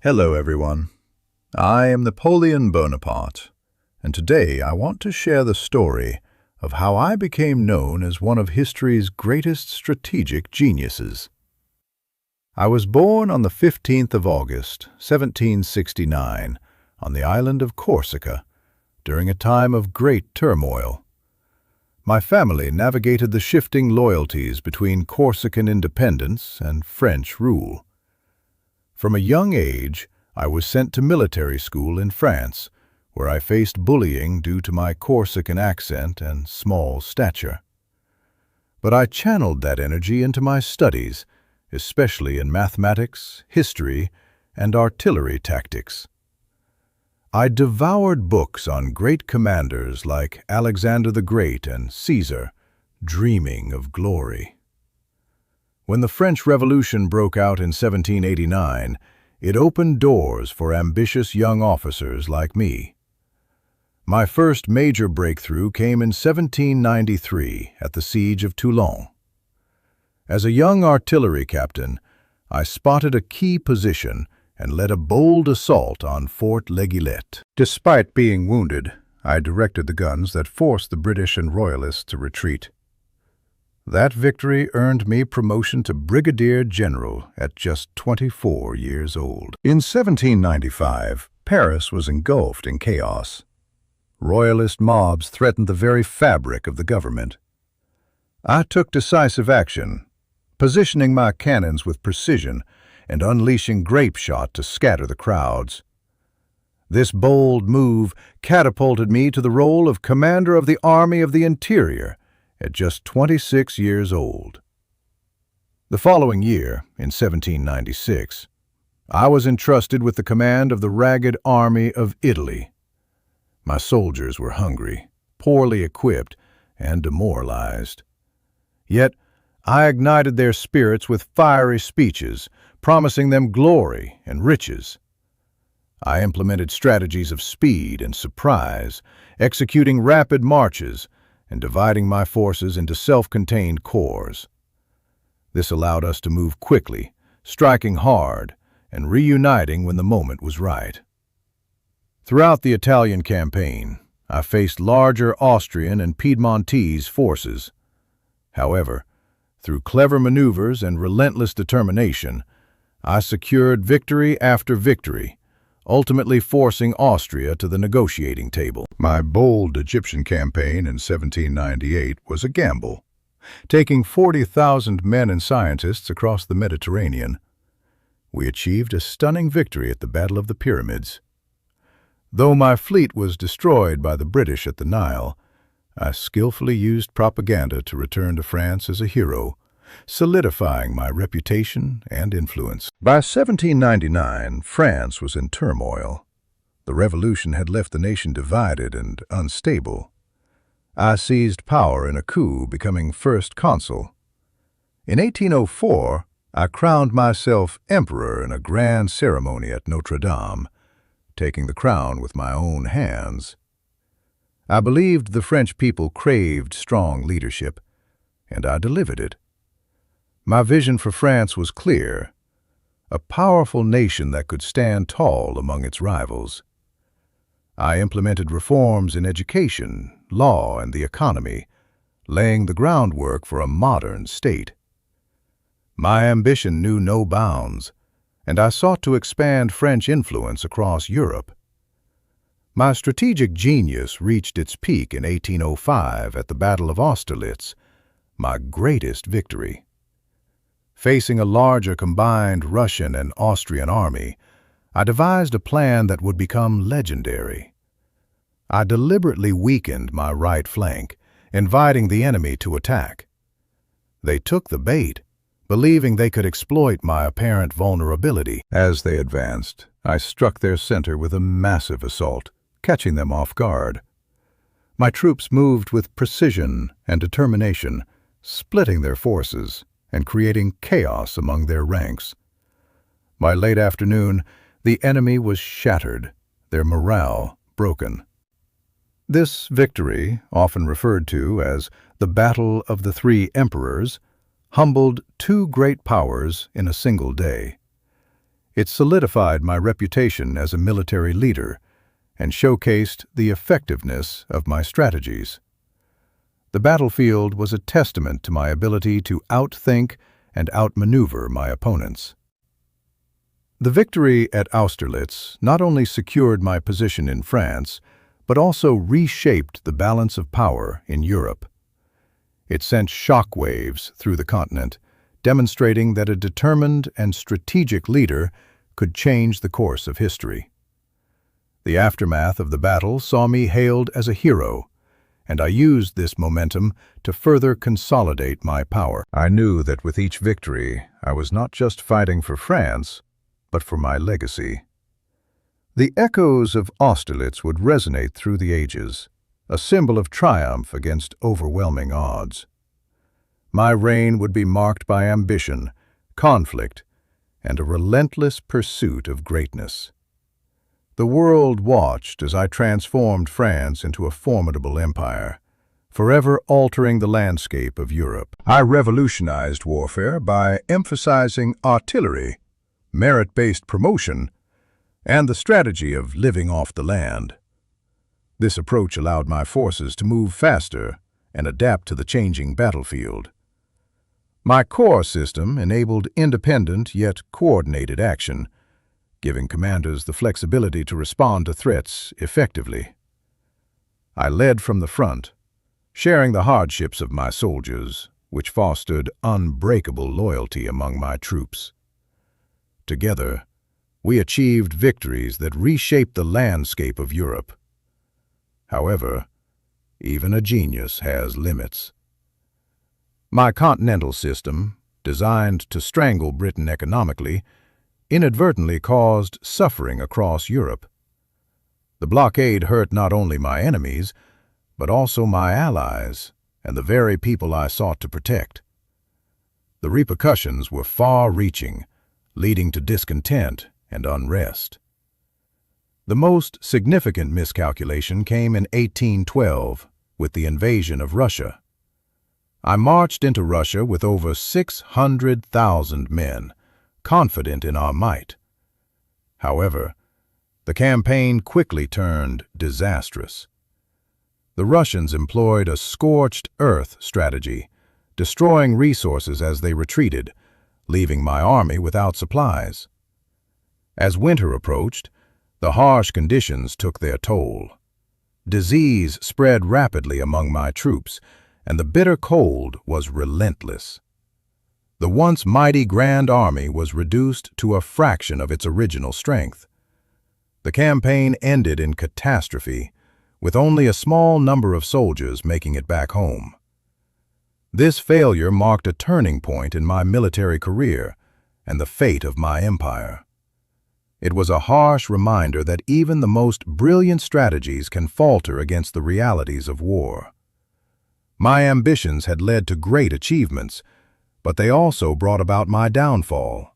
Hello everyone, I am Napoleon Bonaparte, and today I want to share the story of how I became known as one of history's greatest strategic geniuses. I was born on the 15th of August, 1769, on the island of Corsica, during a time of great turmoil. My family navigated the shifting loyalties between Corsican independence and French rule. From a young age, I was sent to military school in France, where I faced bullying due to my Corsican accent and small stature. But I channeled that energy into my studies, especially in mathematics, history, and artillery tactics. I devoured books on great commanders like Alexander the Great and Caesar, dreaming of glory. When the French Revolution broke out in 1789, it opened doors for ambitious young officers like me. My first major breakthrough came in 1793 at the siege of Toulon. As a young artillery captain, I spotted a key position and led a bold assault on Fort Leguillet. Despite being wounded, I directed the guns that forced the British and Royalists to retreat. That victory earned me promotion to Brigadier General at just 24 years old. In 1795, Paris was engulfed in chaos. Royalist mobs threatened the very fabric of the government. I took decisive action, positioning my cannons with precision and unleashing grape shot to scatter the crowds. This bold move catapulted me to the role of Commander of the Army of the Interior at just 26 years old. The following year, in 1796, I was entrusted with the command of the ragged army of Italy. My soldiers were hungry, poorly equipped, and demoralized. Yet, I ignited their spirits with fiery speeches, promising them glory and riches. I implemented strategies of speed and surprise, executing rapid marches, and dividing my forces into self-contained corps. This allowed us to move quickly, striking hard, and reuniting when the moment was right. Throughout the Italian campaign, I faced larger Austrian and Piedmontese forces. However, through clever maneuvers and relentless determination, I secured victory after victory, ultimately forcing Austria to the negotiating table. My bold Egyptian campaign in 1798 was a gamble, taking 40,000 men and scientists across the Mediterranean. We achieved a stunning victory at the Battle of the Pyramids. Though my fleet was destroyed by the British at the Nile, I skillfully used propaganda to return to France as a hero, solidifying my reputation and influence. By 1799, France was in turmoil. The revolution had left the nation divided and unstable. I seized power in a coup, becoming first consul. In 1804, I crowned myself emperor in a grand ceremony at Notre Dame, taking the crown with my own hands. I believed the French people craved strong leadership, and I delivered it. My vision for France was clear, a powerful nation that could stand tall among its rivals. I implemented reforms in education, law, and the economy, laying the groundwork for a modern state. My ambition knew no bounds, and I sought to expand French influence across Europe. My strategic genius reached its peak in 1805 at the Battle of Austerlitz, my greatest victory. Facing a larger combined Russian and Austrian army, I devised a plan that would become legendary. I deliberately weakened my right flank, inviting the enemy to attack. They took the bait, believing they could exploit my apparent vulnerability. As they advanced, I struck their center with a massive assault, catching them off guard. My troops moved with precision and determination, splitting their forces and creating chaos among their ranks. By late afternoon, the enemy was shattered, their morale broken. This victory, often referred to as the Battle of the Three Emperors, humbled two great powers in a single day. It solidified my reputation as a military leader and showcased the effectiveness of my strategies. The battlefield was a testament to my ability to outthink and outmaneuver my opponents. The victory at Austerlitz not only secured my position in France, but also reshaped the balance of power in Europe. It sent shockwaves through the continent, demonstrating that a determined and strategic leader could change the course of history. The aftermath of the battle saw me hailed as a hero, and I used this momentum to further consolidate my power. I knew that with each victory, I was not just fighting for France, but for my legacy. The echoes of Austerlitz would resonate through the ages, a symbol of triumph against overwhelming odds. My reign would be marked by ambition, conflict, and a relentless pursuit of greatness. The world watched as I transformed France into a formidable empire, forever altering the landscape of Europe. I revolutionized warfare by emphasizing artillery, merit-based promotion, and the strategy of living off the land. This approach allowed my forces to move faster and adapt to the changing battlefield. My core system enabled independent yet coordinated action, giving commanders the flexibility to respond to threats effectively. I led from the front, sharing the hardships of my soldiers, which fostered unbreakable loyalty among my troops. Together, we achieved victories that reshaped the landscape of Europe. However, even a genius has limits. My continental system, designed to strangle Britain economically, inadvertently caused suffering across Europe. The blockade hurt not only my enemies, but also my allies and the very people I sought to protect. The repercussions were far-reaching, leading to discontent and unrest. The most significant miscalculation came in 1812 with the invasion of Russia. I marched into Russia with over 600,000 men, confident in our might. However, the campaign quickly turned disastrous. The Russians employed a scorched earth strategy, destroying resources as they retreated, leaving my army without supplies. As winter approached, the harsh conditions took their toll. Disease spread rapidly among my troops, and the bitter cold was relentless. The once mighty Grand Army was reduced to a fraction of its original strength. The campaign ended in catastrophe, with only a small number of soldiers making it back home. This failure marked a turning point in my military career and the fate of my empire. It was a harsh reminder that even the most brilliant strategies can falter against the realities of war. My ambitions had led to great achievements, but they also brought about my downfall.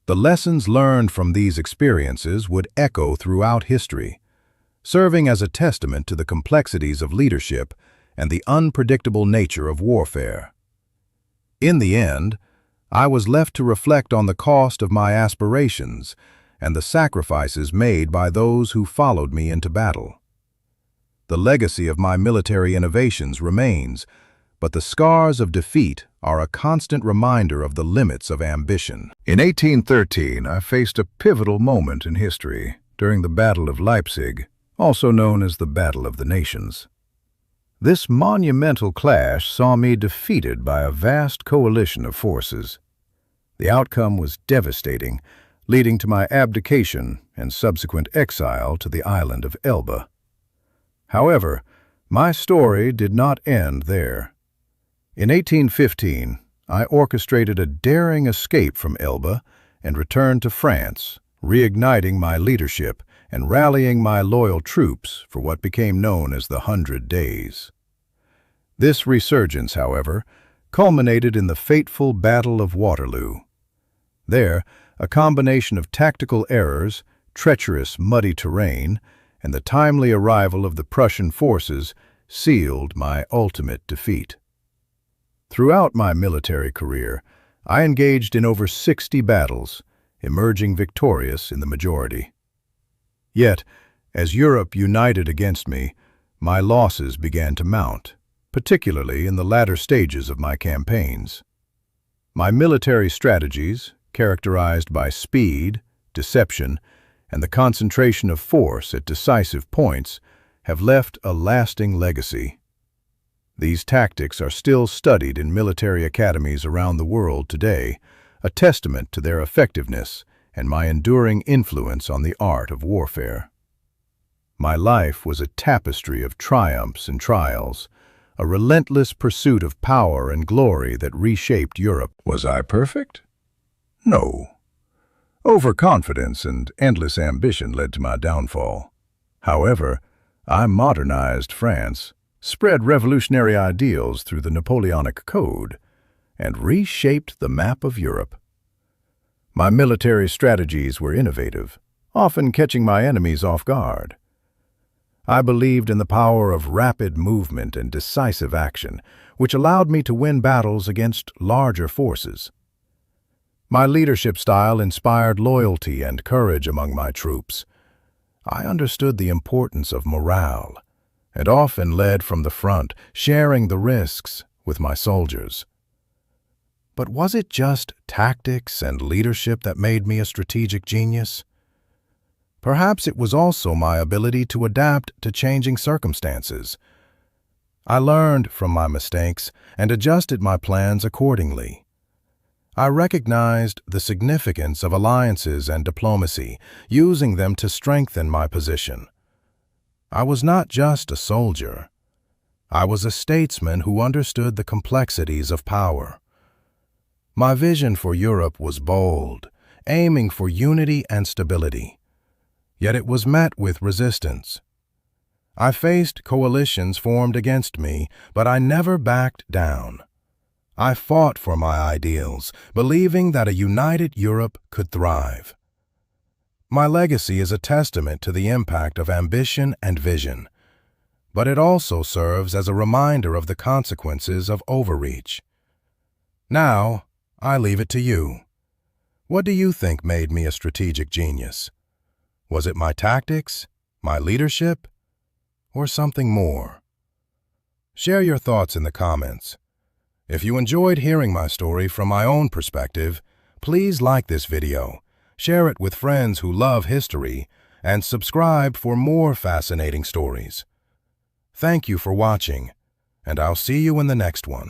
The lessons learned from these experiences would echo throughout history, serving as a testament to the complexities of leadership and the unpredictable nature of warfare. In the end, I was left to reflect on the cost of my aspirations and the sacrifices made by those who followed me into battle. The legacy of my military innovations remains, but the scars of defeat are a constant reminder of the limits of ambition. In 1813, I faced a pivotal moment in history during the Battle of Leipzig, also known as the Battle of the Nations. This monumental clash saw me defeated by a vast coalition of forces. The outcome was devastating, leading to my abdication and subsequent exile to the island of Elba. However, my story did not end there. In 1815, I orchestrated a daring escape from Elba and returned to France, reigniting my leadership and rallying my loyal troops for what became known as the 100 Days. This resurgence, however, culminated in the fateful Battle of Waterloo. There, a combination of tactical errors, treacherous muddy terrain, and the timely arrival of the Prussian forces sealed my ultimate defeat. Throughout my military career, I engaged in over 60 battles, emerging victorious in the majority. Yet, as Europe united against me, my losses began to mount, particularly in the latter stages of my campaigns. My military strategies, characterized by speed, deception, and the concentration of force at decisive points, have left a lasting legacy. These tactics are still studied in military academies around the world today, a testament to their effectiveness and my enduring influence on the art of warfare. My life was a tapestry of triumphs and trials, a relentless pursuit of power and glory that reshaped Europe. Was I perfect? No. Overconfidence and endless ambition led to my downfall. However, I modernized France, spread revolutionary ideals through the Napoleonic Code, and reshaped the map of Europe. My military strategies were innovative, often catching my enemies off guard. I believed in the power of rapid movement and decisive action, which allowed me to win battles against larger forces. My leadership style inspired loyalty and courage among my troops. I understood the importance of morale, and often led from the front, sharing the risks with my soldiers. But was it just tactics and leadership that made me a strategic genius? Perhaps it was also my ability to adapt to changing circumstances. I learned from my mistakes and adjusted my plans accordingly. I recognized the significance of alliances and diplomacy, using them to strengthen my position. I was not just a soldier. I was a statesman who understood the complexities of power. My vision for Europe was bold, aiming for unity and stability. Yet it was met with resistance. I faced coalitions formed against me, but I never backed down. I fought for my ideals, believing that a united Europe could thrive. My legacy is a testament to the impact of ambition and vision, but it also serves as a reminder of the consequences of overreach. Now, I leave it to you. What do you think made me a strategic genius? Was it my tactics, my leadership, or something more? Share your thoughts in the comments. If you enjoyed hearing my story from my own perspective, please like this video, share it with friends who love history, and subscribe for more fascinating stories. Thank you for watching, and I'll see you in the next one.